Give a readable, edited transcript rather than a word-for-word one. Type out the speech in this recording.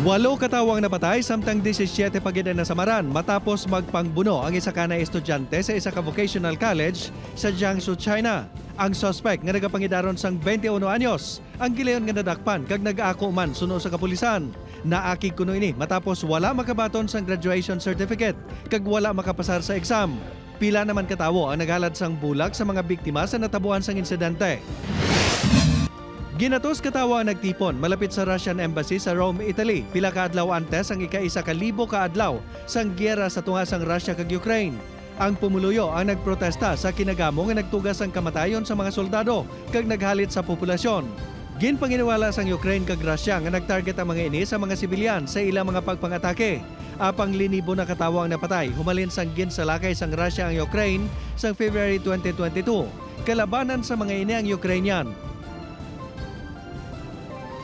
8 katawang napatay samtang 17 pagid na samaran matapos magpangbuno ang isa ka na estudyante sa isa ka vocational college sa Jiangsu, China. Ang suspect nga nagapangidaron sang 21 anyos ang gilayon nga nadakpan kag nag-ako man suno sa kapulisan. Naakig kuno ini matapos wala makabaton sang graduation certificate kag wala makapasar sa exam. Pila naman katawo ang naghalad sang bulag sa mga biktima sa natabuan sang insidente. Ginatos katawa ang nagtipon malapit sa Russian Embassy sa Rome, Italy. Pila ka adlaw antes ang ika-1,000 ka adlaw sang giyera sa tunga sang Russia kag Ukraine. Ang pumuluyo ang nagprotesta sa kinagamo nga nagtugas ang kamatayon sa mga soldado kag naghalit sa populasyon. Ginpanginiwala sang Ukraine kag Russia nga nagtarget ang mga ini sa mga sibilyan sa ilang mga pagpangatake. Apang linibo na katawo ang napatay humalin sang ginsalakay sang Russia ang Ukraine sang February 2022. Kalabanan sa mga ini ang Ukrainian.